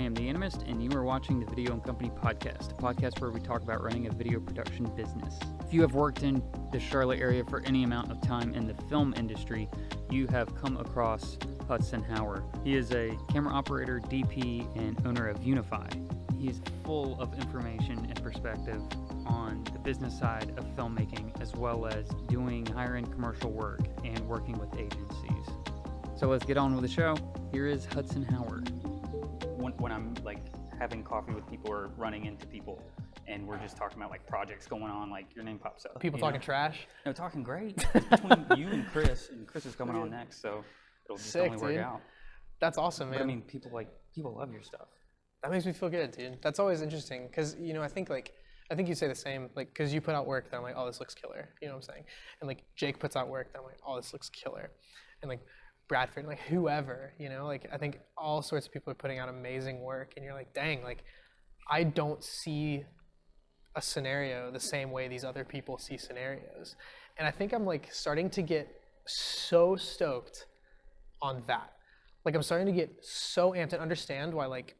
am The Animist, and you are watching the Video and Company Podcast, a podcast where we talk about running a video production business. If you have worked in the Charlotte area for any amount of time in the film industry, you have come across Hudson Hower. He is a camera operator, DP, and owner of Unify. He is full of information and perspective on the business side of filmmaking, as well as doing higher-end commercial work and working with agencies. So let's get on with the show. Here is Hudson Hower. When I'm like having coffee with people or running into people and we're just talking about like projects going on, like your name pops up. People talking trash? No, talking great. It's between you and Chris is coming on next, so it'll just Sick, only work dude. out. That's awesome, man. But I mean, people love your stuff. That makes me feel good, dude. That's always interesting because, you know, I think you say the same, like, because you put out work that I'm like, oh, this looks killer. You know what I'm saying? And like Jake puts out work that I'm like, oh, this looks killer. And like Bradford, like whoever, you know, like I think all sorts of people are putting out amazing work and you're like, dang, like I don't see a scenario the same way these other people see scenarios. And I think I'm like starting to get so stoked on that. Like I'm starting to get so amped and understand why like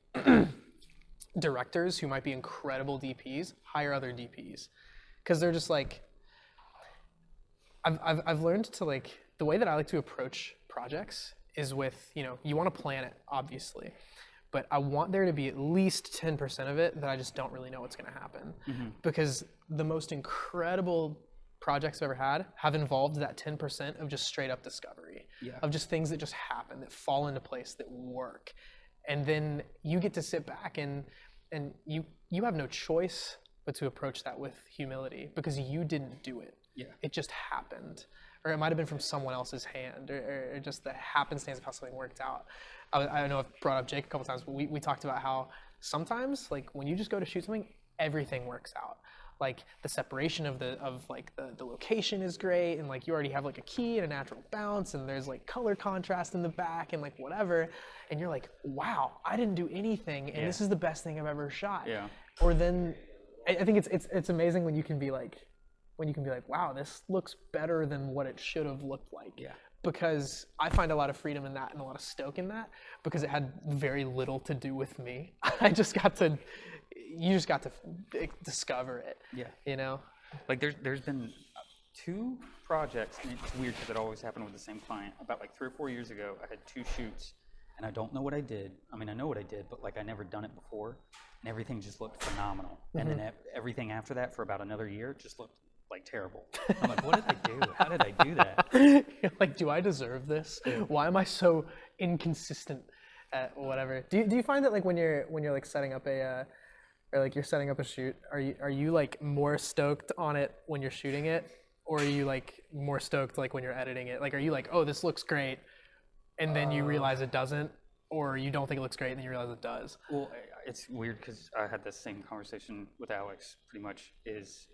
directors who might be incredible DPs hire other DPs. Cause they're just like, I've learned to like, the way that I like to approach projects is with, you know, you want to plan it, obviously, but I want there to be at least 10% of it that I just don't really know what's going to happen. Mm-hmm. Because the most incredible projects I've ever had have involved that 10% of just straight up discovery, of just things that just happen, that fall into place, that work. And then you get to sit back and you have no choice but to approach that with humility because you didn't do it. Yeah. It just happened. Or it might have been from someone else's hand, or just the happenstance of how something worked out. I know I've brought up Jake a couple times, but we talked about how sometimes, like when you just go to shoot something, everything works out. Like the separation of the location is great, and like you already have like a key and a natural bounce, and there's like color contrast in the back and like whatever, and you're like, wow, I didn't do anything, and this is the best thing I've ever shot. Yeah. Or then, I think it's amazing when you can be like, wow, this looks better than what it should have looked like. Yeah. Because I find a lot of freedom in that and a lot of stoke in that because it had very little to do with me. You just got to discover it. Yeah. You know? Like there's been 2 projects, and it's weird because it always happened with the same client. About like 3 or 4 years ago, I had 2 shoots and I don't know what I did. I mean, I know what I did, but like I never done it before and everything just looked phenomenal. Mm-hmm. And then everything after that for about another year just looked like terrible. I'm like, what did I do? How did I do that? You're like, do I deserve this? Why am I so inconsistent at whatever? Do you find that like when you're like setting up or like you're setting up a shoot, are you like more stoked on it when you're shooting it, or are you like more stoked like when you're editing it? Like, are you like, oh, this looks great, and then you realize it doesn't, or you don't think it looks great and then you realize it does? Well, it's weird because I had the same conversation with Alex. Pretty much is.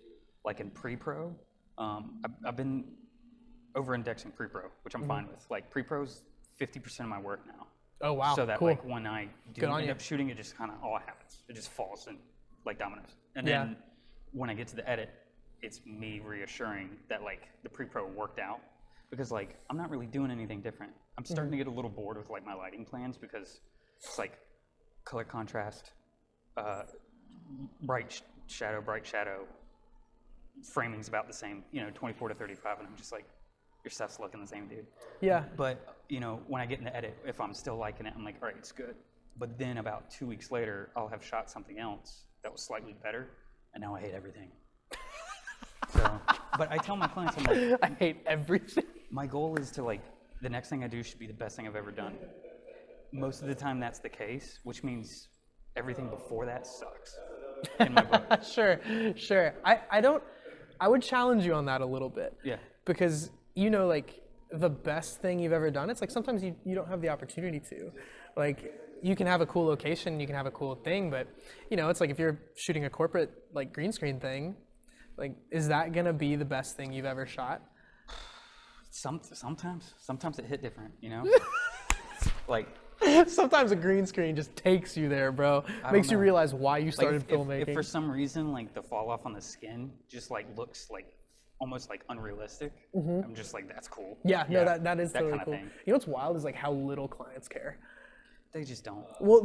Like in pre-pro, I've been over-indexing pre-pro, which I'm fine with. Like pre-pro's 50% of my work now. Oh wow! So that cool. Like when I do end up shooting, it just kind of all happens. It just falls in like dominoes. And then when I get to the edit, it's me reassuring that like the pre-pro worked out because like I'm not really doing anything different. I'm starting to get a little bored with like my lighting plans because it's like color contrast, bright shadow. Framing's about the same, you know, 24 to 35, and I'm just like, your stuff's looking the same, dude. Yeah. But, you know, when I get in the edit, if I'm still liking it, I'm like, all right, it's good. But then about 2 weeks later, I'll have shot something else that was slightly better, and now I hate everything. So, but I tell my clients, I'm like, I hate everything. My goal is to like, the next thing I do should be the best thing I've ever done. Most of the time that's the case, which means everything before that sucks in my book. Sure. I would challenge you on that a little bit. Yeah. Because, you know, like the best thing you've ever done, it's like sometimes you don't have the opportunity to. Like you can have a cool location, you can have a cool thing, but you know, it's like if you're shooting a corporate like green screen thing, like is that gonna be the best thing you've ever shot? Sometimes it hit different, you know? Like sometimes a green screen just takes you there, bro. Makes you realize why you started filmmaking. If for some reason like the fall off on the skin just like looks like almost like unrealistic, I'm just like, that's cool. Yeah, no, that is totally cool. You know what's wild is like how little clients care. They just don't. Well,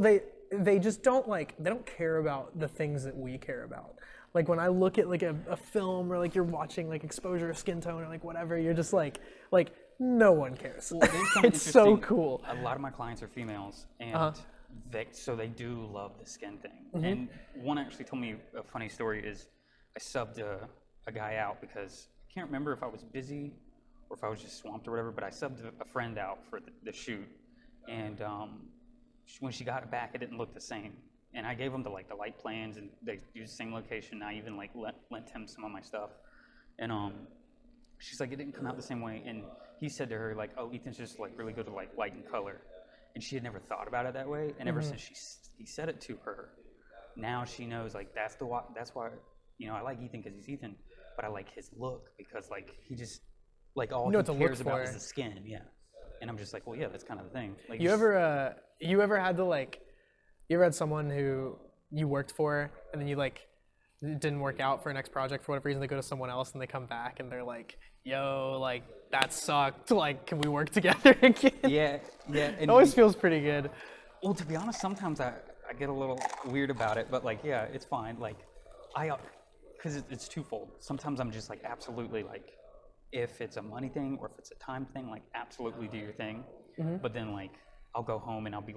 they just don't they don't care about the things that we care about. Like when I look at like a film, or like you're watching like exposure or skin tone or like whatever, you're just like no one cares. Well, it's so cool. A lot of my clients are females, and they do love the skin thing. And one actually told me a funny story is I subbed a guy out because I can't remember if I was busy or if I was just swamped or whatever, but I subbed a friend out for the shoot, and when she got it back, it didn't look the same. And I gave him the light plans, and they used the same location. I even lent him some of my stuff, and she's like, it didn't come out the same way. And he said to her oh, Ethan's just really good at light and color, and she had never thought about it that way. And ever since he said it to her, now she knows that's why I like Ethan because he's Ethan, but I like his look because he just all he cares about is the skin. Yeah, and I'm just well, yeah, that's kind of the thing. You ever had to you ever had someone who you worked for and then it didn't work out for a next project for whatever reason, they go to someone else and they come back and they're like, yo, that sucked, can we work together again? Yeah. It always feels pretty good. Well, to be honest, sometimes I get a little weird about it, but yeah, it's fine. Because it's twofold. Sometimes I'm just absolutely if it's a money thing or if it's a time thing, absolutely do your thing. But then I'll go home and I'll be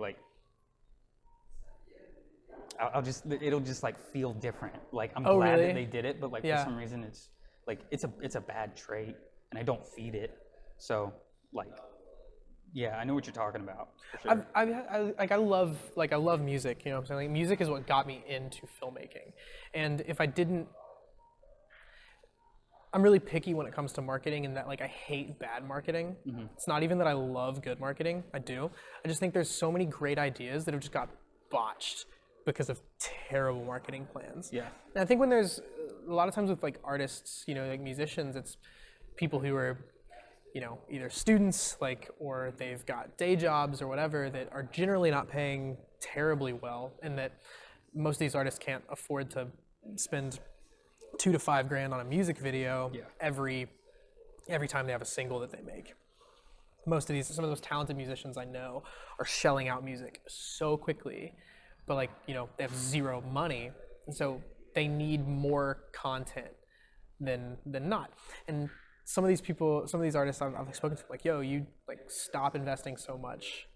it'll just feel different. I'm glad that they did it, but for some reason it's a bad trait and I don't feed it. So yeah, I know what you're talking about. For sure. I love music. You know what I'm saying? Music is what got me into filmmaking, and if I didn't, I'm really picky when it comes to marketing, in that I hate bad marketing. It's not even that I love good marketing. I do. I just think there's so many great ideas that have just got botched because of terrible marketing plans. Yeah. And I think when there's a lot of times with artists, musicians, it's people who are, either students, or they've got day jobs or whatever that are generally not paying terribly well, and that most of these artists can't afford to spend $2,000 to $5,000 on a music video every time they have a single that they make. Some of those talented musicians I know are shelling out music so quickly, but they have zero money, and so they need more content than not. And some of these artists I've spoken to, yo, you stop investing so much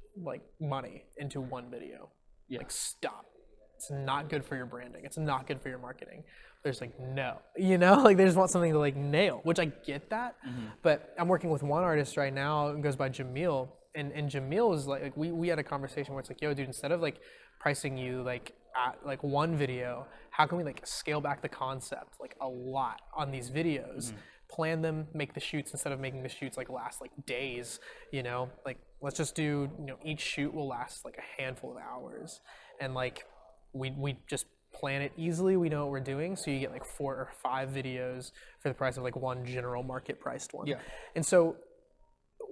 money into one video. Yeah. Stop. It's not good for your branding. It's not good for your marketing. There's no, they just want something to nail, which I get that. But I'm working with one artist right now who goes by Jamil, and Jamil is we had a conversation where it's yo, dude, instead of pricing you at one video, how can we scale back the concept a lot on these videos, plan them, make the shoots instead of making the shoots last days, let's just do, each shoot will last a handful of hours, and we just plan it easily. We know what we're doing, so you get 4 or 5 videos for the price of one general market priced one. Yeah. And so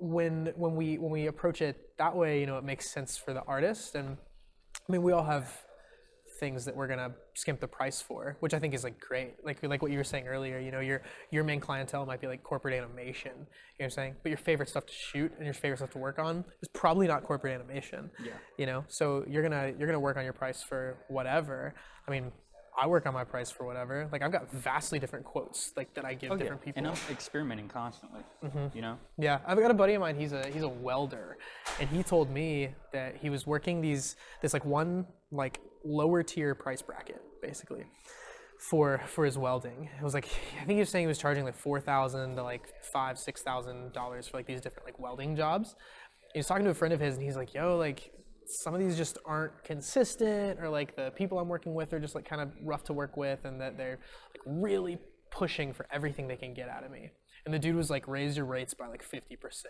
when we approach it that way, it makes sense for the artist. And I mean, we all have things that we're gonna skimp the price for, which I think is great. Like what you were saying earlier, your main clientele might be corporate animation, you know what I'm saying? But your favorite stuff to shoot and your favorite stuff to work on is probably not corporate animation. Yeah. So you're gonna work on your price for whatever. I mean, I work on my price for whatever. I've got vastly different quotes that I give different people. And I'm experimenting constantly. Yeah, I've got a buddy of mine. He's a welder, and he told me that he was working this one lower tier price bracket basically for his welding. It was I think he was saying he was charging $4,000 to $5,000-$6,000 for these different welding jobs. He was talking to a friend of his, and he's yo, some of these just aren't consistent, or the people I'm working with are just kind of rough to work with, and that they're really pushing for everything they can get out of me. And the dude was raise your rates by 50%,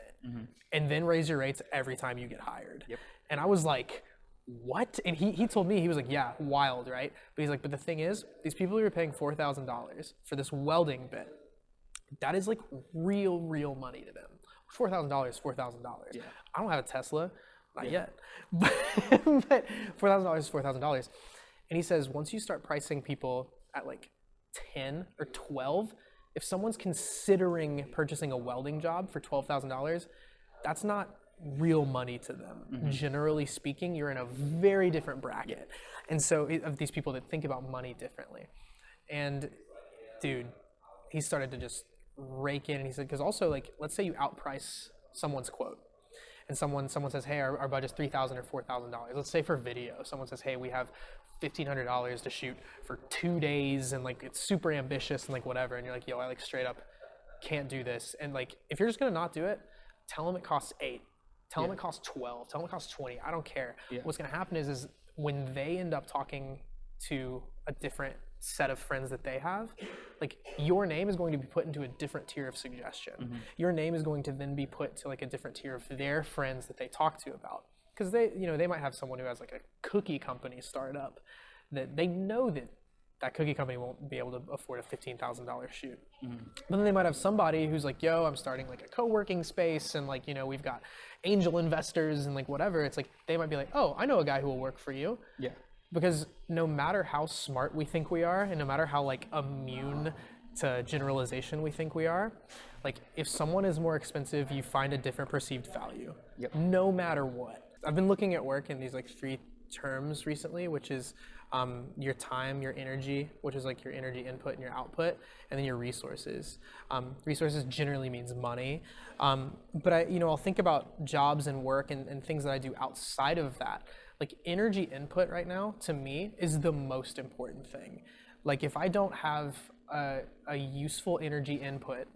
and then raise your rates every time you get hired. Yep. And I was what? And he told me, he was yeah, wild, right? But he's but the thing is, these people who are paying $4,000 for this welding bit, that is real money to them. $4,000 is $4,000. Yeah. I don't have a Tesla. Not yet, but $4,000 is $4,000. And he says, once you start pricing people at 10 or 12, if someone's considering purchasing a welding job for $12,000, that's not real money to them. Generally speaking, you're in a very different bracket. And so of these people that think about money differently. And dude, he started to just rake in, and he said, because also, like, let's say you outprice someone's quote, and someone says, hey, our budget's $3,000 or $4,000. Let's say for video, someone says, hey, we have $1,500 to shoot for 2 days, and like it's super ambitious and like whatever, and you're like, yo, I like straight up can't do this. And like, if you're just gonna not do it, tell them it costs 8. Tell them it costs 12. Tell them it costs 20. I don't care. What's gonna happen is when they end up talking to a different set of friends that they have, like your name is going to be put into a different tier of suggestion. Your name is going to then be put to like a different tier of their friends that they talk to about, because they, you know, they might have someone who has like a cookie company start up that they know that cookie company won't be able to afford a $15,000 shoot. But then they might have somebody who's like, yo, I'm starting like a co-working space, and like, you know, we've got angel investors and like whatever. It's like, they might be like, oh, I know a guy who will work for you. Yeah. Because no matter how smart we think we are, and no matter how like immune to generalization we think we are, like if someone is more expensive, you find a different perceived value. No matter what. I've been looking at work in these like 3 terms recently, which is your time, your energy, which is like your energy input and your output, and then your resources. Resources generally means money, but I'll think about jobs and work and things that I do outside of that. Like energy input right now, to me, is the most important thing. Like if I don't have a useful energy input,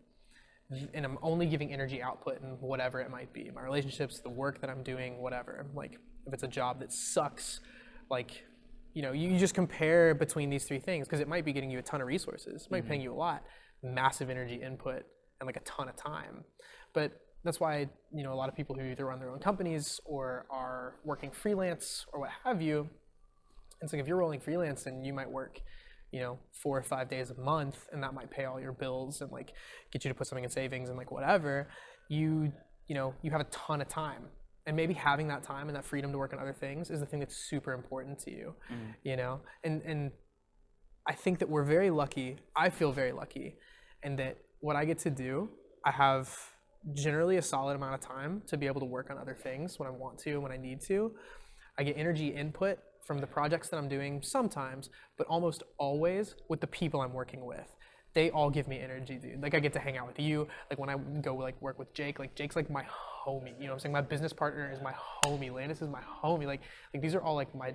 and I'm only giving energy output and whatever it might be, my relationships, the work that I'm doing, whatever, like if it's a job that sucks, like, you know, you just compare between these 3 things, because it might be getting you a ton of resources, it might be paying you a lot, massive energy input, and like a ton of time. But that's why, you know, a lot of people who either run their own companies or are working freelance or what have you, it's like if you're rolling freelance and you might work, you know, 4 or 5 days a month, and that might pay all your bills and like get you to put something in savings and like whatever, you have a ton of time. And maybe having that time and that freedom to work on other things is the thing that's super important to you, you know? And I think that we're very lucky. I feel very lucky, and that what I get to do, I have generally a solid amount of time to be able to work on other things when I want to and when I need to. I get energy input from the projects that I'm doing sometimes, but almost always with the people I'm working with. They all give me energy, dude. Like I get to hang out with you. Like when I go like work with Jake, like Jake's like my homie. You know what I'm saying? My business partner is my homie. Landis is my homie. Like these are all like my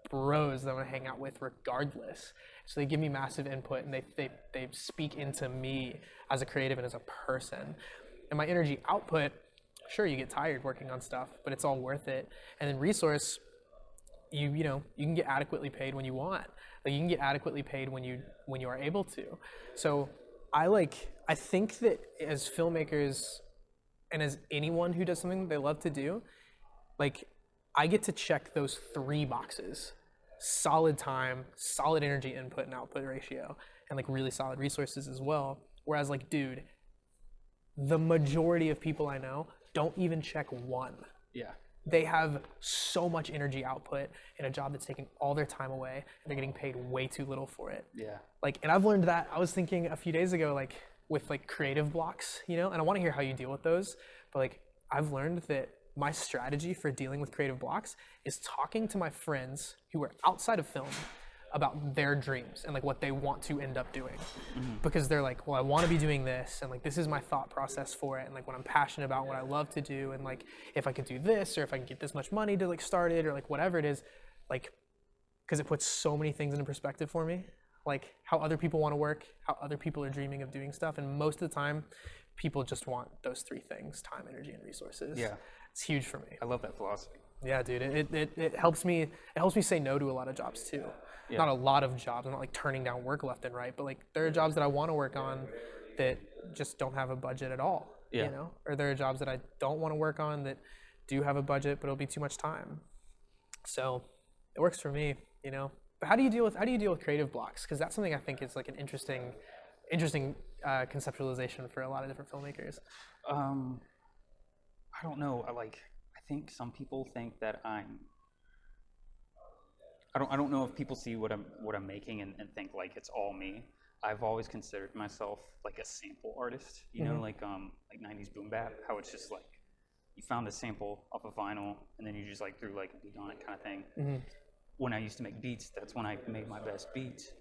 bros that I want to hang out with regardless. So they give me massive input, and they speak into me as a creative and as a person. And my energy output, sure, you get tired working on stuff, but it's all worth it. And then resource, you can get adequately paid when you want. Like you can get adequately paid when you are able to. So I think that as filmmakers and as anyone who does something they love to do, like I get to check those 3 boxes: solid time, solid energy input and output ratio, and like really solid resources as well. Whereas like, dude, the majority of people I know don't even check 1. Yeah. They have so much energy output in a job that's taking all their time away, and they're getting paid way too little for it. Yeah. Like, and I've learned that. I was thinking a few days ago, like with like creative blocks, you know, and I want to hear how you deal with those, but like I've learned that my strategy for dealing with creative blocks is talking to my friends who are outside of film about their dreams and like what they want to end up doing, because they're like, well, I want to be doing this, and like this is my thought process for it, and like what I'm passionate about, what I love to do, and like if I could do this, or if I can get this much money to like start it, or like whatever it is, like because it puts so many things into perspective for me, like how other people want to work, how other people are dreaming of doing stuff, and most of the time people just want those 3 things: time, energy, and resources. Yeah, it's huge for me. I love that philosophy. Yeah, dude, it helps me say no to a lot of jobs too. Yeah. Not a lot of jobs. I'm not like turning down work left and right, but like there are jobs that I want to work on that just don't have a budget at all. Yeah. You know, or there are jobs that I don't want to work on that do have a budget, but it'll be too much time. So it works for me, you know. But how do you deal with creative blocks? Because that's something I think is like an interesting conceptualization for a lot of different filmmakers. I don't know. I think some people think that I don't know if people see what I'm making and think like it's all me. I've always considered myself like a sample artist, you know, like 90s boom bap, how it's just like, you found a sample off of vinyl and then you just like threw like a beat on it kind of thing. When I used to make beats, that's when I made my best beats.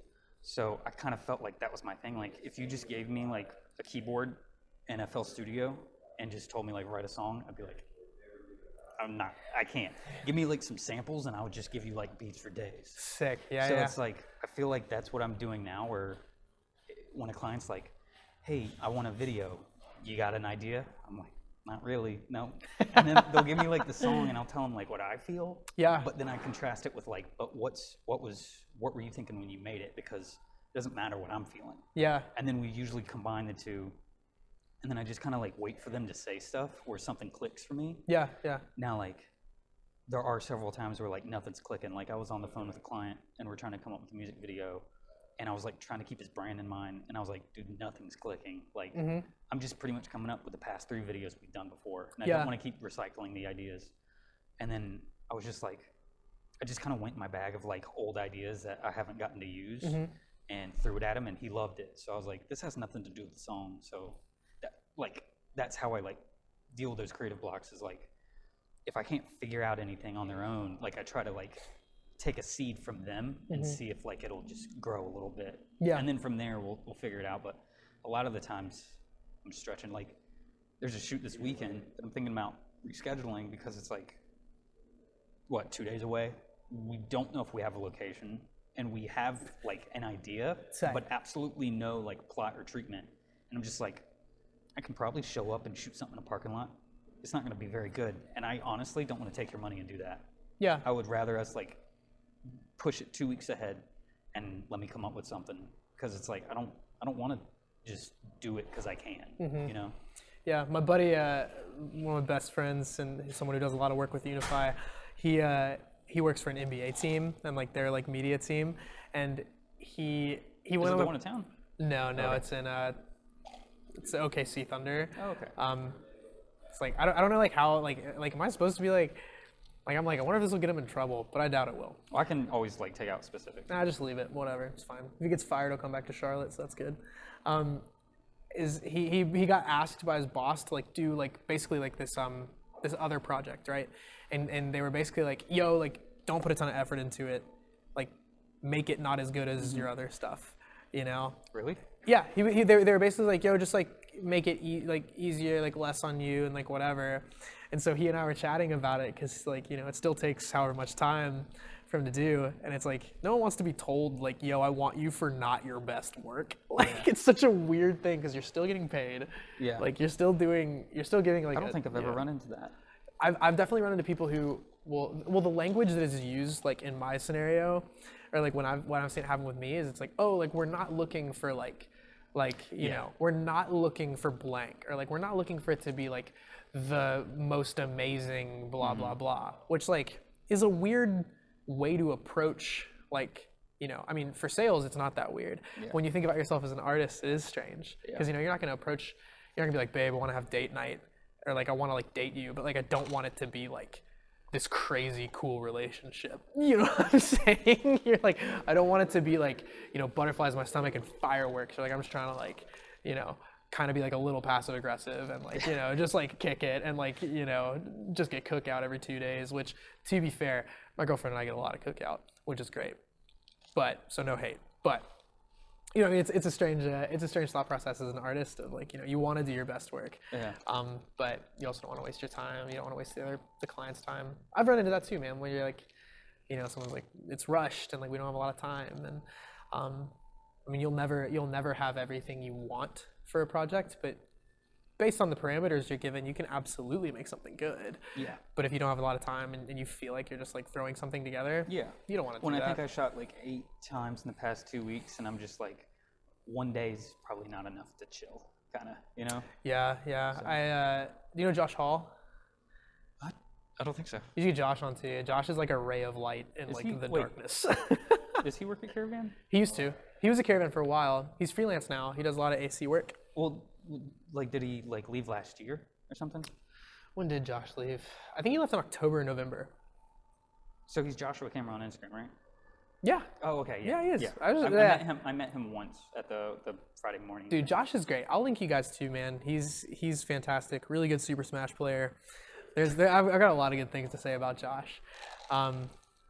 So I kind of felt like that was my thing. Like if you just gave me like a keyboard in FL Studio and just told me like write a song, I'd be like, I can't. Give me like some samples and I would just give you like beats for days. Sick, yeah, So it's like, I feel like that's what I'm doing now, where when a client's like, hey, I want a video, you got an idea? I'm like, not really, no. And then they'll give me like the song and I'll tell them like what I feel. Yeah. But then I contrast it with like, but what were you thinking when you made it? Because it doesn't matter what I'm feeling. Yeah. And then we usually combine the two. And then I just kind of like wait for them to say stuff where something clicks for me. Yeah, yeah. Now, like, there are several times where like nothing's clicking. Like I was on the phone with a client and we're trying to come up with a music video and I was like trying to keep his brand in mind and I was like, dude, nothing's clicking. Like I'm just pretty much coming up with the past 3 videos we've done before. And I don't want to keep recycling the ideas. And then I was just like, I just kind of went in my bag of like old ideas that I haven't gotten to use and threw it at him and he loved it. So I was like, this has nothing to do with the song. So like that's how I like deal with those creative blocks, is like if I can't figure out anything on their own, like I try to like take a seed from them and see if like it'll just grow a little bit. Yeah. And then from there we'll figure it out. But a lot of the times I'm stretching. Like there's a shoot this weekend that I'm thinking about rescheduling because it's like, what, 2 days away? We don't know if we have a location and we have like an idea, but absolutely no like plot or treatment. And I'm just like, I can probably show up and shoot something in a parking lot. It's not going to be very good. And I honestly don't want to take your money and do that. Yeah. I would rather us like push it 2 weeks ahead and let me come up with something, because it's like I don't want to just do it because I can, you know? Yeah, my buddy, one of my best friends and someone who does a lot of work with Unify, he works for an NBA team and like their like media team, and he went Is it on the one in town? No, it's in it's OKC Thunder. Oh, okay. It's like I don't know like how like am I supposed to be like I'm like I wonder if this will get him in trouble, but I doubt it will. Well, I can always like take out specifics. Nah, just leave it. Whatever, it's fine. If he gets fired, he'll come back to Charlotte, so that's good. Is he got asked by his boss to like do like basically like this other project, right? And they were basically like, yo, like don't put a ton of effort into it, like make it not as good as your other stuff, you know? Really? Yeah, they were basically like, yo, just like make it easier, like less on you and like whatever. And so he and I were chatting about it because like, you know, it still takes however much time for him to do. And it's like, no one wants to be told like, yo, I want you for not your best work. Like it's such a weird thing because you're still getting paid. Yeah. Like you're still giving like I don't think I've ever run into that. I've definitely run into people who well the language that is used like in my scenario, or like what I'm seeing happen with me is it's like, oh, like we're not looking for like you know, we're not looking for blank, or like we're not looking for it to be like the most amazing blah blah blah, which like is a weird way to approach, like, you know, I mean for sales it's not that weird. When you think about yourself as an artist, it is strange because you know you're not gonna be like, babe, I want to have date night, or like I want to like date you, but like I don't want it to be like this crazy cool relationship. You know what I'm saying? You're like, I don't want it to be like, you know, butterflies in my stomach and fireworks. Or like I'm just trying to like, you know, kind of be like a little passive aggressive and like, you know, just like kick it and like, you know, just get cookout every 2 days, which to be fair, my girlfriend and I get a lot of cookout, which is great. But so no hate. But you know, I mean, it's a strange thought process as an artist of like, you know, you want to do your best work, but you also don't want to waste your time. You don't want to waste the client's time. I've run into that too, man. When you're like, you know, someone's like, it's rushed and like we don't have a lot of time, and I mean, you'll never have everything you want for a project, but based on the parameters you're given, you can absolutely make something good. Yeah. But if you don't have a lot of time and you feel like you're just like throwing something together, you don't want to do that. I think I shot like 8 times in the past 2 weeks, and I'm just like, one day's probably not enough to chill, kind of, you know? Yeah. So. Do you know Josh Hall? What? I don't think so. You should get Josh on too. Josh is like a ray of light in the darkness. Does he work at Caravan? He used to. He was at Caravan for a while. He's freelance now. He does a lot of AC work. Well, like, did he like leave last year or something? When did Josh leave? I think he left in October or November. So he's Joshua Cameron on Instagram, right? Yeah. Oh, okay. Yeah, he is. Yeah. I met him once at the Friday morning. Dude, Josh is great. I'll link you guys too, man. He's fantastic. Really good Super Smash player. I've got a lot of good things to say about Josh. I don't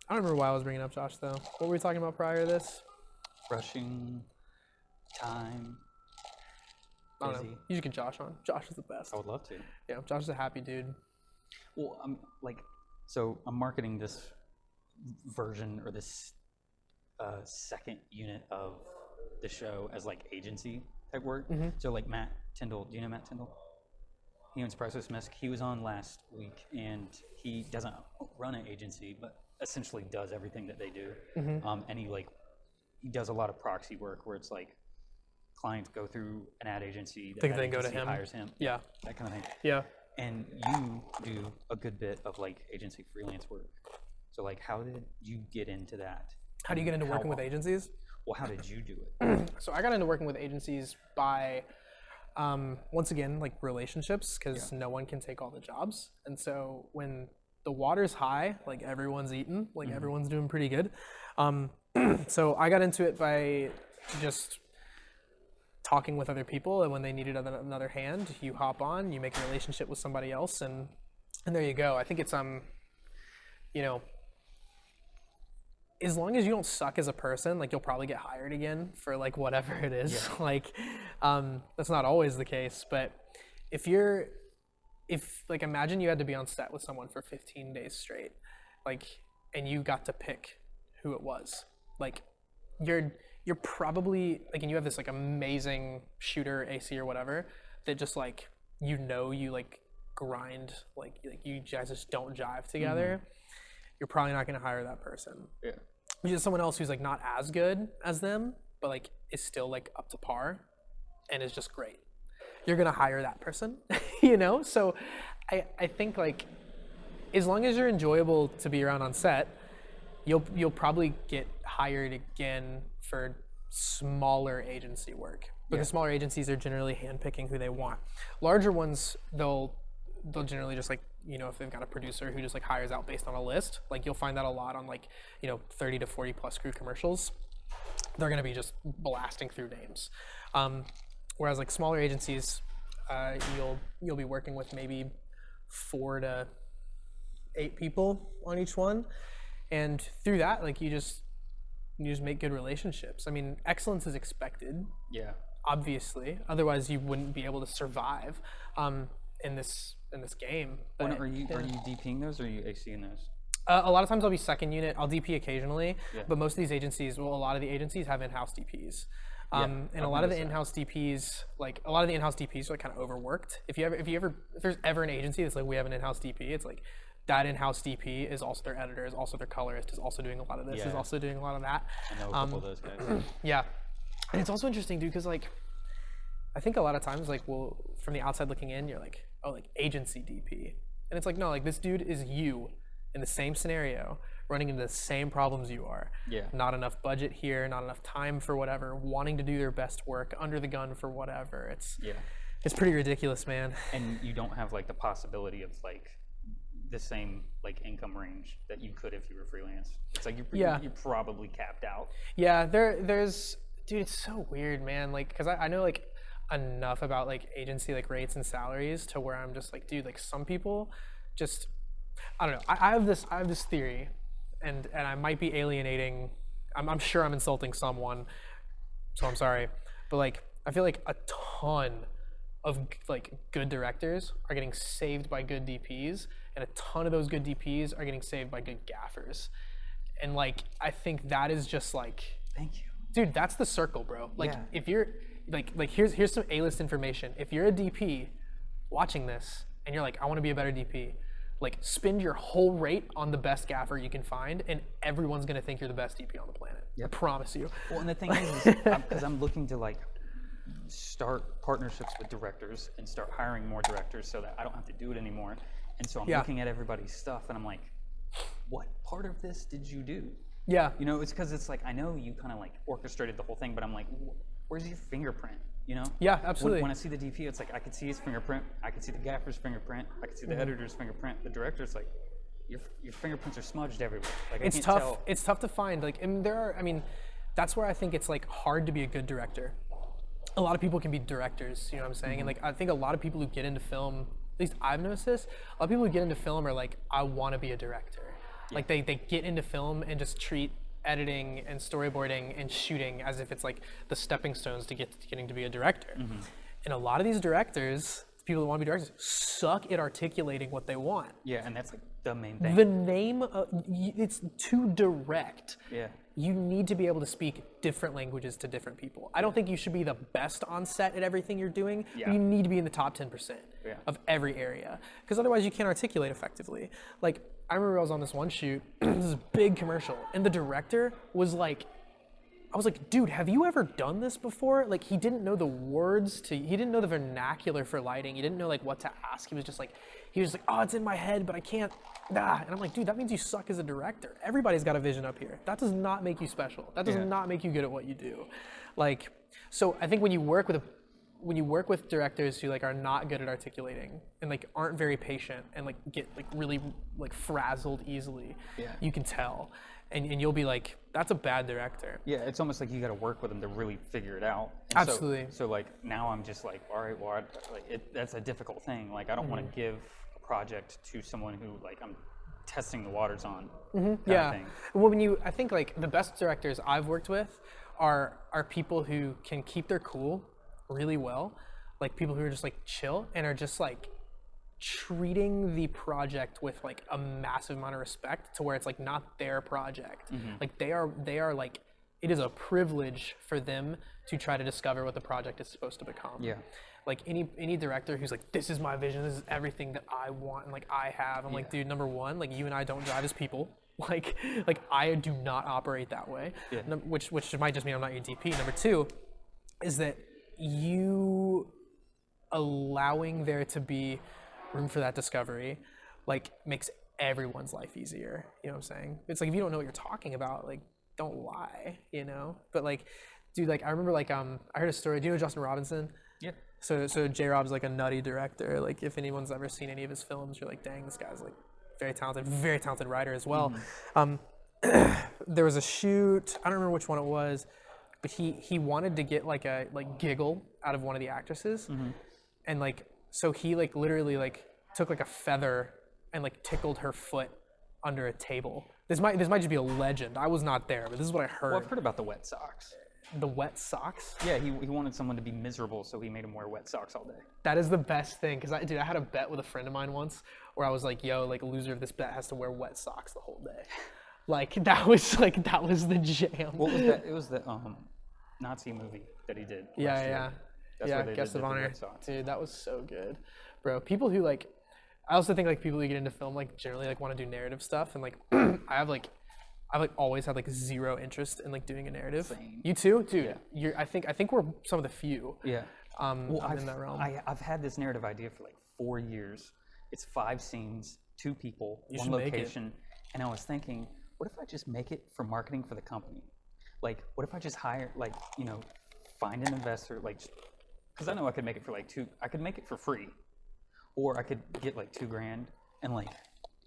remember why I was bringing up Josh though. What were we talking about prior to this? Rushing, time, I don't know. busy. You should get Josh on. Josh is the best. I would love to. Yeah, Josh is a happy dude. Well, so I'm marketing this version or this second unit of the show as like agency type work. Mm-hmm. So like Matt Tyndall, do you know Matt Tyndall? He owns Priceless Misc. He was on last week, and he doesn't run an agency, but essentially does everything that they do. Mm-hmm. And he does a lot of proxy work where it's like clients go through an ad agency, that ad They go to agency him. hires him, Yeah. that kind of thing. Yeah. And you do a good bit of like agency freelance work. So like, how did you get into that? How do you get into working with agencies? Well, how did you do it? So I got into working with agencies by, once again, like relationships, because no one can take all the jobs. And so when the water's high, like everyone's eating, like everyone's doing pretty good. So I got into it by just talking with other people, and when they needed another hand, you hop on, you make a relationship with somebody else, and there you go. I think it's you know, as long as you don't suck as a person, like you'll probably get hired again for like whatever it is. Yeah. Like that's not always the case, but if like imagine you had to be on set with someone for 15 days straight, like, and you got to pick who it was, like you're probably like, and you have this like amazing shooter, AC or whatever, that just like, you like grind, like you guys just don't jive together. You're probably not going to hire that person. Yeah. Which is someone else who's like not as good as them, but like is still like up to par and is just great. You're going to hire that person, you know? So I think like, as long as you're enjoyable to be around on set, you'll probably get hired again for smaller agency work. But the smaller agencies are generally handpicking who they want. Larger ones, they'll generally just like, you know, if they've got a producer who just like hires out based on a list, like you'll find that a lot on like, you know, 30 to 40 plus crew commercials. They're going to be just blasting through names. Whereas like smaller agencies, you'll be working with maybe 4 to 8 people on each one. And through that, like you just make good relationships. I mean, excellence is expected. Yeah. Obviously, otherwise you wouldn't be able to survive in this game. But, are you DPing those, or are you ACing those? A lot of times I'll be second unit. I'll DP occasionally, but most of these agencies, well, a lot of the agencies have in-house DPs. And a lot of the in-house DPs, like a lot of the in-house DPs are like kind of overworked. If there's ever an agency that's like, we have an in-house DP, it's like that in-house DP is also their editor, is also their colorist, is also doing a lot of this, is also doing a lot of that. I know a couple of those guys. Yeah. And it's also interesting, dude, because like, I think a lot of times, like, well, from the outside looking in, you're like, oh, like agency DP. And it's like, no, like this dude is you in the same scenario, running into the same problems you are. Yeah. Not enough budget here, not enough time for whatever, wanting to do their best work, under the gun for whatever. It's pretty ridiculous, man. And you don't have like the possibility of like the same like income range that you could if you were freelance. It's like you're probably capped out. Yeah, there's, dude, it's so weird, man. Like, cause I know like enough about like agency like rates and salaries to where I'm just like, dude, like some people just, I don't know. I have this theory, and I might be alienating. I'm sure I'm insulting someone, so I'm sorry. But like, I feel like a ton of like good directors are getting saved by good DPs, and a ton of those good DPs are getting saved by good gaffers. And like, I think that is just like, thank you, dude. That's the circle, bro. Like, if you're like here's some A-list information. If you're a DP watching this and you're like, I want to be a better DP, like spend your whole rate on the best gaffer you can find, and everyone's gonna think you're the best DP on the planet. I promise you. Well, and the thing is because I'm looking to like start partnerships with directors and start hiring more directors so that I don't have to do it anymore. And so I'm looking at everybody's stuff and I'm like, what part of this did you do? Yeah. You know, it's because it's like, I know you kind of like orchestrated the whole thing, but I'm like, where's your fingerprint? You know? Yeah, absolutely. When I see the DP, it's like I can see his fingerprint, I can see the gaffer's fingerprint, I can see the editor's fingerprint. The director's like, your fingerprints are smudged everywhere. Like, it's tough. Tell. It's tough to find. Like, and that's where I think it's like hard to be a good director. A lot of people can be directors, you know what I'm saying? And like, I think a lot of people who get into film least I've noticed this, a lot of people who get into film are like, I want to be a director. Like they get into film and just treat editing and storyboarding and shooting as if it's like the stepping stones to getting to be a director. And a lot of these directors, people that want to be directors, suck at articulating what they want. Yeah, and that's like the main thing. The name, it's too direct. Yeah. You need to be able to speak different languages to different people. I don't think you should be the best on set at everything you're doing. Yeah. You need to be in the top 10% of every area, because otherwise you can't articulate effectively. Like, I remember I was on this one shoot, this big commercial, and the director was like, I was like, dude, have you ever done this before? Like, he didn't know the words he didn't know the vernacular for lighting. He didn't know like what to ask. He was just like, oh, it's in my head, but I can't, And I'm like, dude, that means you suck as a director. Everybody's got a vision up here. That does not make you special. That does not make you good at what you do. Like, so I think when you work with directors who like are not good at articulating and like aren't very patient and like get like really like frazzled easily, you can tell. And you'll be like, that's a bad director. Yeah, it's almost like you got to work with them to really figure it out. And Absolutely. So like now I'm just like, all right, well, that's a difficult thing. Like I don't want to give a project to someone who like I'm testing the waters on. Yeah. Well, I think like the best directors I've worked with are people who can keep their cool really well. Like people who are just like chill and are just like treating the project with like a massive amount of respect to where it's like not their project. Like they are like, it is a privilege for them to try to discover what the project is supposed to become. Yeah. Like any director who's like, this is my vision, this is everything that I want and like I have. I'm like, dude, number one, like you and I don't drive as people. Like I do not operate that way. Yeah. Which might just mean I'm not your DP. Number two is that you allowing there to be room for that discovery like makes everyone's life easier. You know what I'm saying? It's like if you don't know what you're talking about, like don't lie, you know? But like, dude, like I remember like I heard a story. Do you know Justin Robinson? Yeah. So J-Rob's like a nutty director. Like if anyone's ever seen any of his films, you're like, dang, this guy's like very talented writer as well. There was a shoot, I don't remember which one it was, but he wanted to get like a giggle out of one of the actresses. And like, so he like literally like took like a feather and like tickled her foot under a table. This might just be a legend. I was not there, but this is what I heard. Well, I've heard about the wet socks. The wet socks? Yeah, he wanted someone to be miserable, so he made him wear wet socks all day. That is the best thing, because I had a bet with a friend of mine once where I was like, yo, like loser of this bet has to wear wet socks the whole day. That was the jam. What was that? It was the Nazi movie that he did. Yeah. That's where they Guest did of Honor. wet socks. Dude, that was so good. Bro, people who like, I also think like people who get into film like generally like want to do narrative stuff, and like I've always had like zero interest in like doing a narrative. Same. You too, dude. Yeah. I think we're some of the few. Yeah. In that realm. I've had this narrative idea for like 4 years. It's 5 scenes, 2 people, You 1 should make location, and I was thinking, what if I just make it for marketing for the company? Like, what if I just hire find an investor, like, because I know I could make it for like I could make it for free, or I could get like $2,000 and like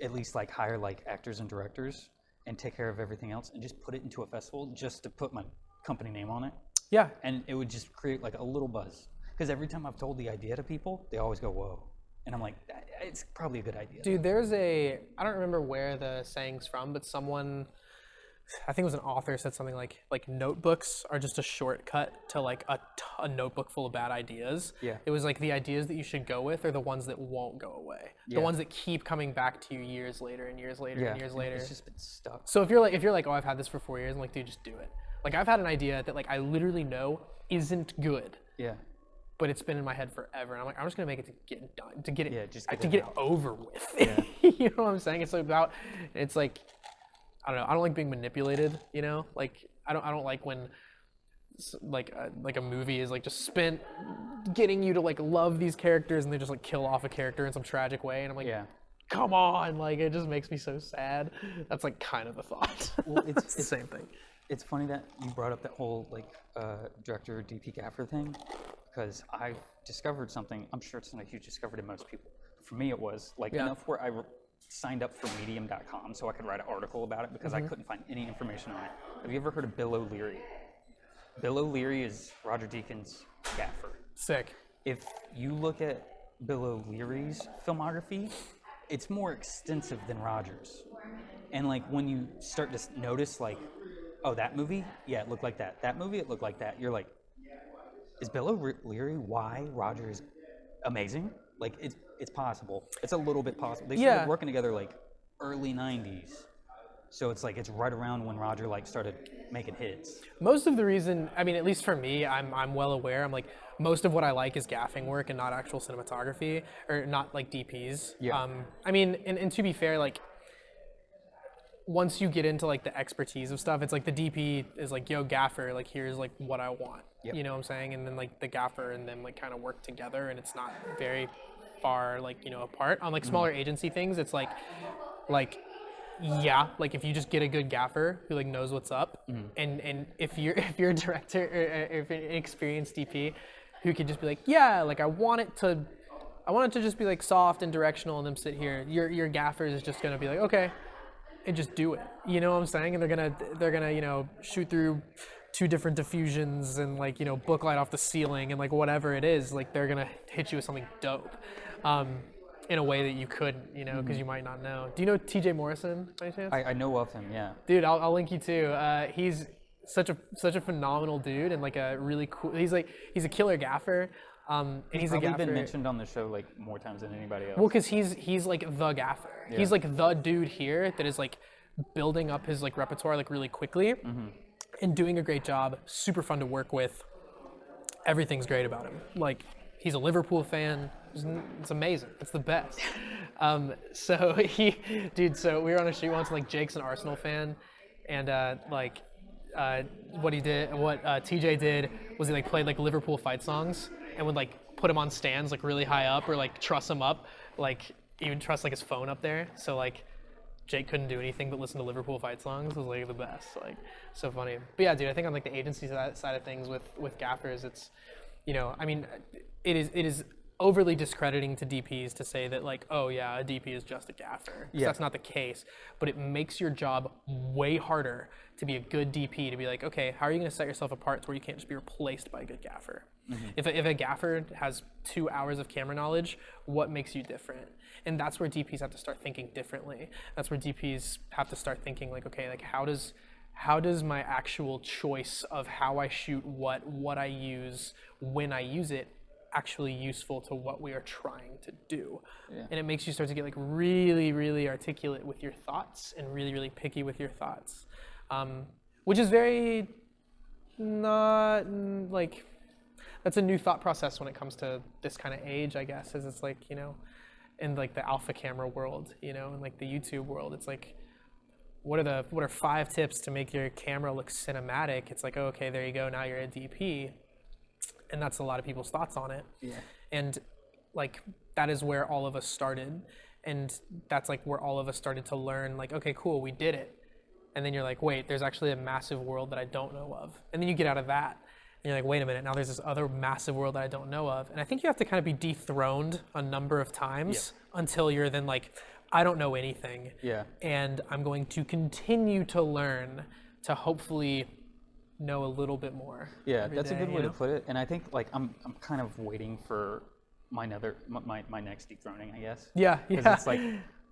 at least like hire like actors and directors and take care of everything else and just put it into a festival just to put my company name on it. Yeah. And it would just create like a little buzz. Because every time I've told the idea to people, they always go, whoa. And I'm like, it's probably a good idea. Dude, I don't remember where the saying's from, but someone, I think it was an author, said something like notebooks are just a shortcut to like a notebook full of bad ideas. Yeah. It was like the ideas that you should go with are the ones that won't go away. Yeah. The ones that keep coming back to you years later and years later and years later. It's just been stuck. So if you're like, oh, I've had this for 4 years, I'm like, dude, just do it. Like I've had an idea that like I literally know isn't good. Yeah. But it's been in my head forever. And I'm like, I'm just gonna make it to get done, to get it over with. Yeah. You know what I'm saying? It's like, I don't know. I don't like being manipulated. You know, like I don't like when like a movie is like just spent getting you to like love these characters and they just like kill off a character in some tragic way. And I'm like, come on, like it just makes me so sad. That's like kind of the thought. Well, it's the same thing. It's funny that you brought up that whole like director DP gaffer thing, because I discovered something. I'm sure it's not a huge discovery to most people. For me, it was like enough where I signed up for medium.com so I could write an article about it because I couldn't find any information on it. Have you ever heard of Bill O'Leary? Bill O'Leary is Roger Deakins' gaffer. Sick. If you look at Bill O'Leary's filmography, it's more extensive than Roger's. And like when you start to notice like, oh, that movie, yeah, it looked like that. That movie, it looked like that. You're like, is Bill O'Leary why Roger is amazing? Like it's possible. It's a little bit possible. They started working together like early 90s. So it's like it's right around when Roger like started making hits. Most of the reason, I mean, at least for me, I'm well aware. I'm like, most of what I like is gaffing work and not actual cinematography, or not like DPs. Yeah. I mean, and to be fair, like, once you get into like the expertise of stuff, it's like the DP is like, yo, gaffer, like here's like what I want. Yep. You know what I'm saying? And then like the gaffer and them like kind of work together, and it's not very far like, you know, apart. On like smaller agency things, it's like yeah, like if you just get a good gaffer who like knows what's up, and if you're a director or if an experienced DP who could just be like, yeah, like I want it to just be like soft and directional, and them sit here. Your gaffer is just gonna be like, okay, and just do it. You know what I'm saying? And they're gonna you know, shoot through 2 different diffusions and like, you know, book light off the ceiling and like whatever it is, like they're gonna hit you with something dope. In a way that you couldn't, you know, because you might not know. Do you know TJ Morrison by any chance? I know of him, yeah. Dude, I'll link you too. He's such a phenomenal dude, and like a really cool. He's a killer gaffer. And he's probably a gaffer. been mentioned on the show like more times than anybody else. Well, because he's like the gaffer. Yeah. He's like the dude here that is like building up his like repertoire like really quickly, and doing a great job. Super fun to work with. Everything's great about him. Like, he's a Liverpool fan. It's amazing. It's the best. So so we were on a shoot once, like Jake's an Arsenal fan, and what TJ did was he like played like Liverpool fight songs and would like put him on stands like really high up, or like truss him up, like even truss like his phone up there. So like Jake couldn't do anything but listen to Liverpool fight songs. It was like the best. Like, so funny. But yeah, dude, I think on like the agency side of things with gaffers, it's, you know, I mean, it is overly discrediting to DPs to say that like, oh yeah, a DP is just a gaffer. Yeah. That's not the case, but it makes your job way harder to be a good DP, to be like, okay, how are you going to set yourself apart to where you can't just be replaced by a good gaffer? If a gaffer has 2 hours of camera knowledge, what makes you different? And that's where DPs have to start thinking differently. That's where DPs have to start thinking like, okay, like how does my actual choice of how I shoot what I use, when I use it, actually useful to what we are trying to do? Yeah. And it makes you start to get like really, really articulate with your thoughts and really, really picky with your thoughts, which is very not like, that's a new thought process when it comes to this kind of age, I guess, is it's like, you know, in like the alpha camera world, you know, in like the YouTube world, it's like, what are 5 tips to make your camera look cinematic? It's like, oh, okay, there you go, now you're a DP. And that's a lot of people's thoughts on it. Yeah. And like, that is where all of us started. And that's like where all of us started to learn, like, okay, cool, we did it. And then you're like, wait, there's actually a massive world that I don't know of. And then you get out of that, and you're like, wait a minute, now there's this other massive world that I don't know of. And I think you have to kind of be dethroned a number of times until you're then like, I don't know anything. Yeah. And I'm going to continue to learn to hopefully know a little bit more. Yeah, that's a good way to put it. And I think like I'm kind of waiting for my next dethroning, I guess. Yeah, because it's like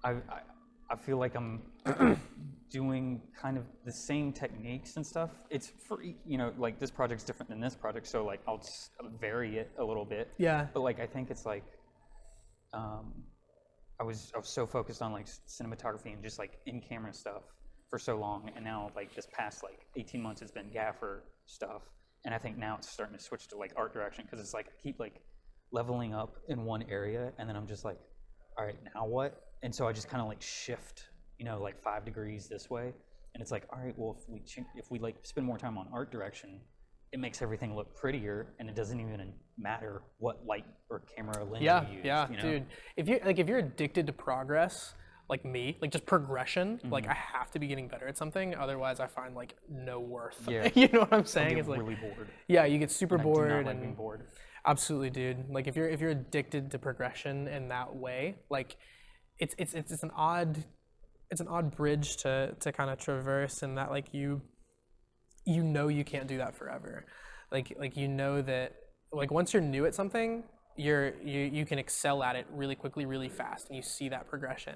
I feel like I'm doing kind of the same techniques and stuff. It's for, you know, like this project's different than this project, so like I'll just vary it a little bit. Yeah. But like I think it's like I was so focused on like cinematography and just like in camera stuff for so long, and now like this past like 18 months has been gaffer stuff, and I think now it's starting to switch to like art direction, because it's like I keep like leveling up in one area, and then I'm just like, all right, now what? And so I just kind of like shift, you know, like 5 degrees this way, and it's like, all right, well, if we like spend more time on art direction, it makes everything look prettier, and it doesn't even matter what light or camera lens you use. Yeah, you know? Dude. If you're addicted to progress, like me, like just progression, like I have to be getting better at something, otherwise I find like no worth. Yeah. You know what I'm saying? It's like really bored. Yeah, you get super bored. I do not like being bored. Absolutely, dude. Like if you're addicted to progression in that way, like it's an odd bridge to kind of traverse, in that like you know you can't do that forever. Like you know that like once you're new at something, you can excel at it really quickly, really fast, and you see that progression.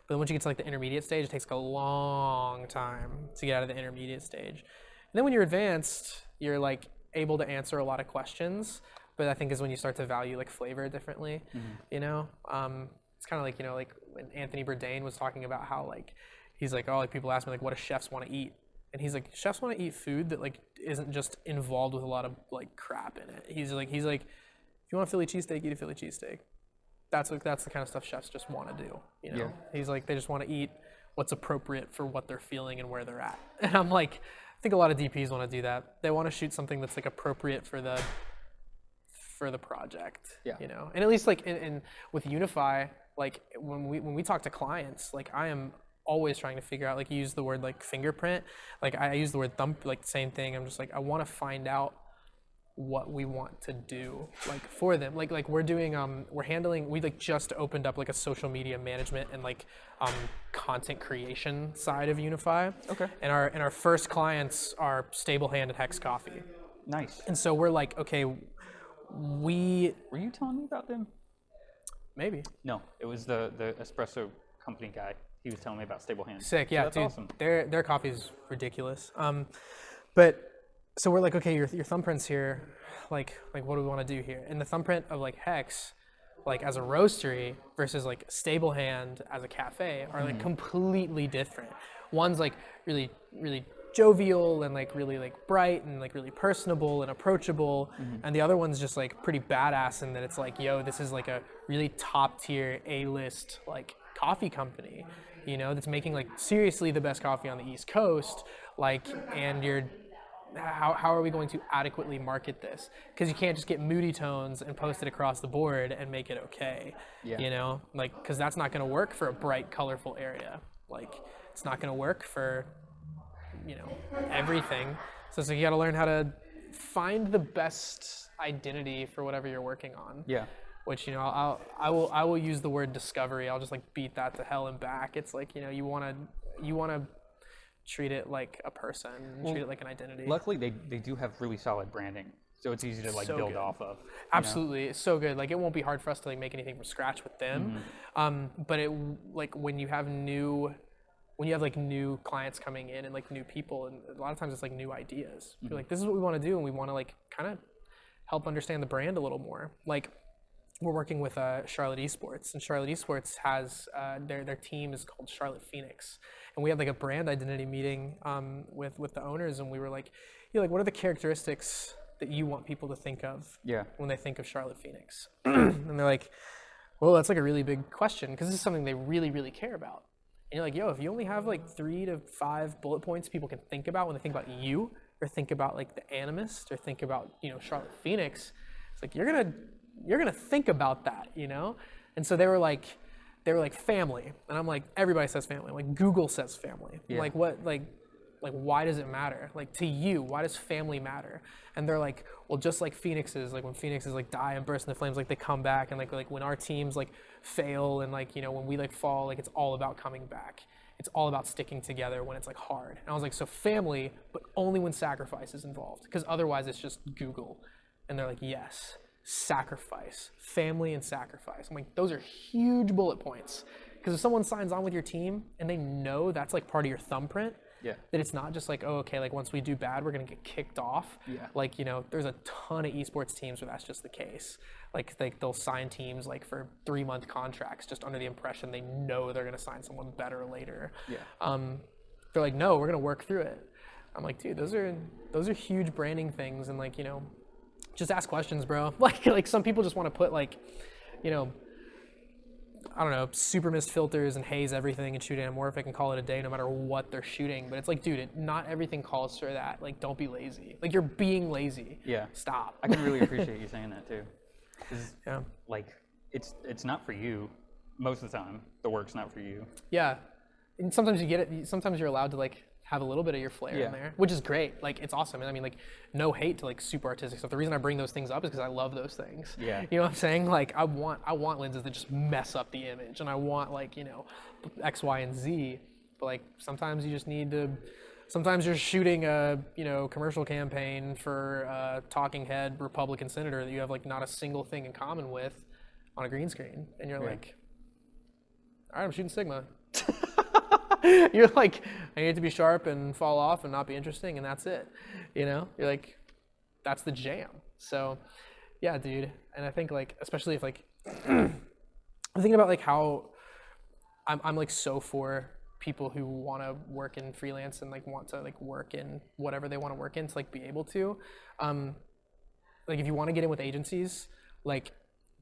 But then once you get to like the intermediate stage, it takes a long time to get out of the intermediate stage. And then when you're advanced, you're like able to answer a lot of questions. But I think is when you start to value like flavor differently. You know, it's kind of like, you know, like when Anthony Bourdain was talking about how like he's like, oh, like people ask me like, what do chefs want to eat? And he's like, chefs want to eat food that like isn't just involved with a lot of like crap in it. He's like, if you want a Philly cheesesteak, eat a Philly cheesesteak. That's the kind of stuff chefs just want to do. You know, he's like, they just want to eat what's appropriate for what they're feeling and where they're at. And I'm like, I think a lot of DPs want to do that. They want to shoot something that's like appropriate for the project. You know, and at least like in with Unify, like when we talk to clients, like I am always trying to figure out, like you use the word like fingerprint, like I use the word thumb, like same thing. I'm just like, I want to find out what we want to do like for them. Like we're doing, we like just opened up like a social media management and like content creation side of Unify. Okay. And our first clients are Stable Hand and Hex Coffee. Nice. And so we're like, okay, Were you telling me about them? Maybe. No, it was the espresso company guy. He was telling me about Stable Hand. Sick, yeah, that's dude. awesome. Their coffee is ridiculous. But so we're like, okay, your thumbprint's here. Like what do we want to do here? And the thumbprint of like Hex, like as a roastery versus like Stable Hand as a cafe are like completely different. One's like really, really jovial and like really like bright and like really personable and approachable, and the other one's just like pretty badass in that it's like, yo, this is like a really top tier A-list like coffee company, you know, that's making like seriously the best coffee on the East Coast, like, and how are we going to adequately market this? Because you can't just get moody tones and post it across the board and make it okay. You know, like, because that's not going to work for a bright, colorful area. Like, it's not going to work for, you know, everything. So you got to learn how to find the best identity for whatever you're working on. Which, you know, I will use the word discovery. I'll just like beat that to hell and back. It's like, you know, you want to treat it like a person, treat it like an identity. Luckily, they do have really solid branding, so it's easy to like So build good. off of. Absolutely, it's so good. Like it won't be hard for us to like make anything from scratch with them. But it like when you have like new clients coming in and like new people, and a lot of times it's like new ideas. You're like, this is what we want to do, and we want to like kind of help understand the brand a little more. Like we're working with Charlotte Esports, and Charlotte Esports has their team is called Charlotte Phoenix, and we had like a brand identity meeting with the owners, and we were like, you know, like what are the characteristics that you want people to think of when they think of Charlotte Phoenix? And they're like, well, that's like a really big question because this is something they really, really care about. And you're like, yo, if you only have like 3 to 5 bullet points people can think about when they think about you, or think about like the Animist, or think about, you know, Charlotte Phoenix, it's like you're gonna think about that, you know? And so they were like family, and I'm like, everybody says family. Like Google says family. Like what, like why does it matter? Like to you, why does family matter? And they're like, well, just like phoenixes, like when phoenixes like die and burst into flames, like they come back, and like when our teams like fail, and like, you know, when we like fall, like it's all about coming back. It's all about sticking together when it's like hard. And I was like, so family, but only when sacrifice is involved, because otherwise it's just Google. And they're like, yes, sacrifice, family and sacrifice. I'm like, those are huge bullet points, because if someone signs on with your team and they know that's like part of your thumbprint, that it's not just like, oh, okay, like once we do bad, we're gonna get kicked off. Like, you know, there's a ton of esports teams where that's just the case. Like they'll sign teams like for 3-month contracts just under the impression they know they're gonna sign someone better later. They're like, no, we're gonna work through it. I'm like, dude, those are huge branding things, and like, you know, just ask questions, bro. Like some people just want to put like, you know, I don't know, super mist filters and haze everything and shoot anamorphic and call it a day no matter what they're shooting. But it's like, dude, not everything calls for that. Like, don't be lazy. Like, you're being lazy. Stop. I can really appreciate you saying that too. Like, it's not for you most of the time. The work's not for you. And sometimes you get it. Sometimes you're allowed to like have a little bit of your flair in there, which is great. Like, it's awesome. And I mean, like, no hate to like super artistic stuff. The reason I bring those things up is because I love those things. You know what I'm saying? Like, I want lenses that just mess up the image, and I want like, you know, X, Y, and Z. But like, sometimes you just need to Sometimes you're shooting a commercial campaign for a talking head Republican senator that you have like not a single thing in common with on a green screen, and you're like, all right, I'm shooting Sigma. You're like, I need it to be sharp and fall off and not be interesting, and that's it. You're like, that's the jam. So, yeah, dude. And I think like, especially if like, I'm thinking about like how I'm like so for people who want to work in freelance and like want to like work in whatever they want to work in to like be able to. Like if you want to get in with agencies, like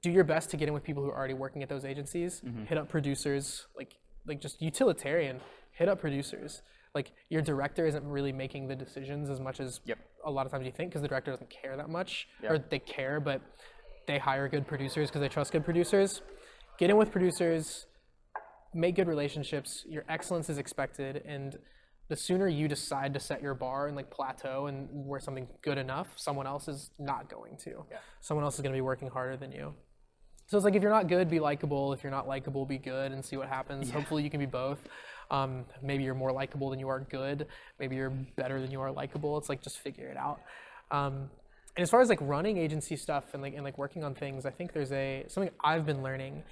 do your best to get in with people who are already working at those agencies. Hit up producers, like just utilitarian. Hit up producers. Like your director isn't really making the decisions as much as a lot of times you think, because the director doesn't care that much, or they care, but they hire good producers because they trust good producers. Get in with producers, make good relationships. Your excellence is expected, and the sooner you decide to set your bar and like plateau and where something's good enough, someone else is not going to. Someone else is going to be working harder than you. So it's like, if you're not good, be likable. If you're not likable, be good and see what happens. Hopefully you can be both. Maybe you're more likable than you are good. Maybe you're better than you are likable. It's like, just figure it out. And as far as like running agency stuff and like working on things, I think there's something I've been learning,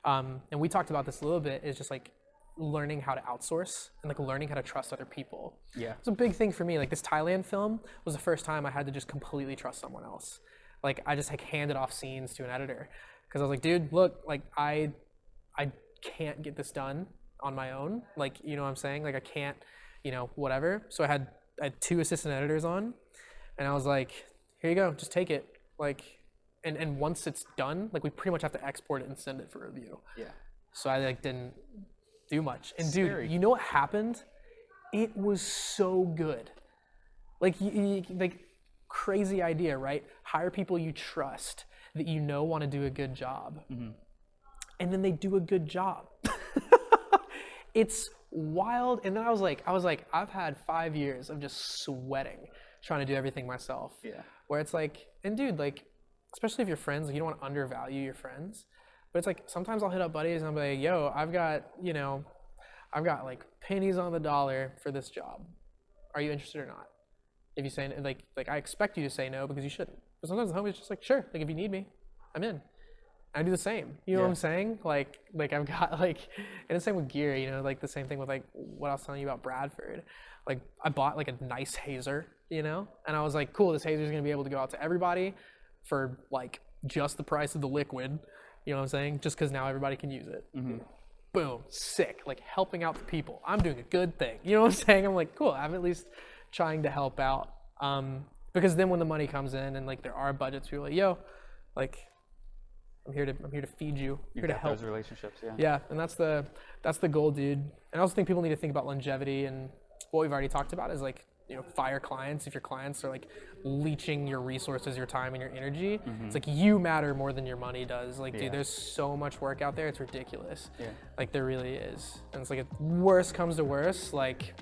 and we talked about this a little bit, is just like learning how to outsource and like learning how to trust other people. It's a big thing for me. Like this Thailand film was the first time I had to just completely trust someone else. Like I just like handed off scenes to an editor. Because I was like, dude, look, like I can't get this done on my own. Like, you know what I'm saying? Like I can't, whatever. So I had 2 assistant editors on, and I was like, here you go, just take it. Like, and once it's done, like we pretty much have to export it and send it for review. So I like didn't do much. And dude, you know what happened? It was so good. Like, like crazy idea, right? Hire people you trust, that want to do a good job. And then they do a good job. It's wild. And then I was like, I've had 5 years of just sweating, trying to do everything myself. Where it's like, and dude, like, especially if you're friends, like, you don't want to undervalue your friends. But it's like, sometimes I'll hit up buddies and I'll be like, yo, I've got like pennies on the dollar for this job. Are you interested or not? If you say, like I expect you to say no, because you shouldn't. But sometimes the homie's just like, sure, like if you need me, I'm in. I do the same. You know what I'm saying? Like I've got like, and the same with gear, like the same thing with like what I was telling you about Bradford. Like I bought like a nice hazer, and I was like, cool, this hazer is gonna be able to go out to everybody for like just the price of the liquid. You know what I'm saying? Just because now everybody can use it. Boom, sick. Like helping out the people. I'm doing a good thing. You know what I'm saying? I'm like, cool, I'm at least trying to help out. Because then when the money comes in and like there are budgets, people are like, yo, like I'm here to feed you. I'm here to help. Those relationships, Yeah, and that's the goal, dude. And I also think people need to think about longevity, and what we've already talked about is like, fire clients if your clients are like leeching your resources, your time, and your energy. It's like, you matter more than your money does. Like, dude, there's so much work out there, it's ridiculous. Like there really is. And it's like, if worst comes to worst, like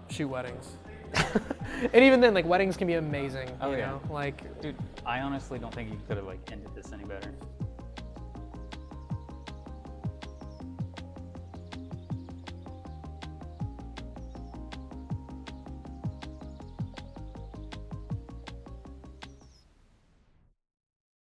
shoot weddings. And even then, like weddings can be amazing. You know? Like, dude, I honestly don't think you could have like ended this any better.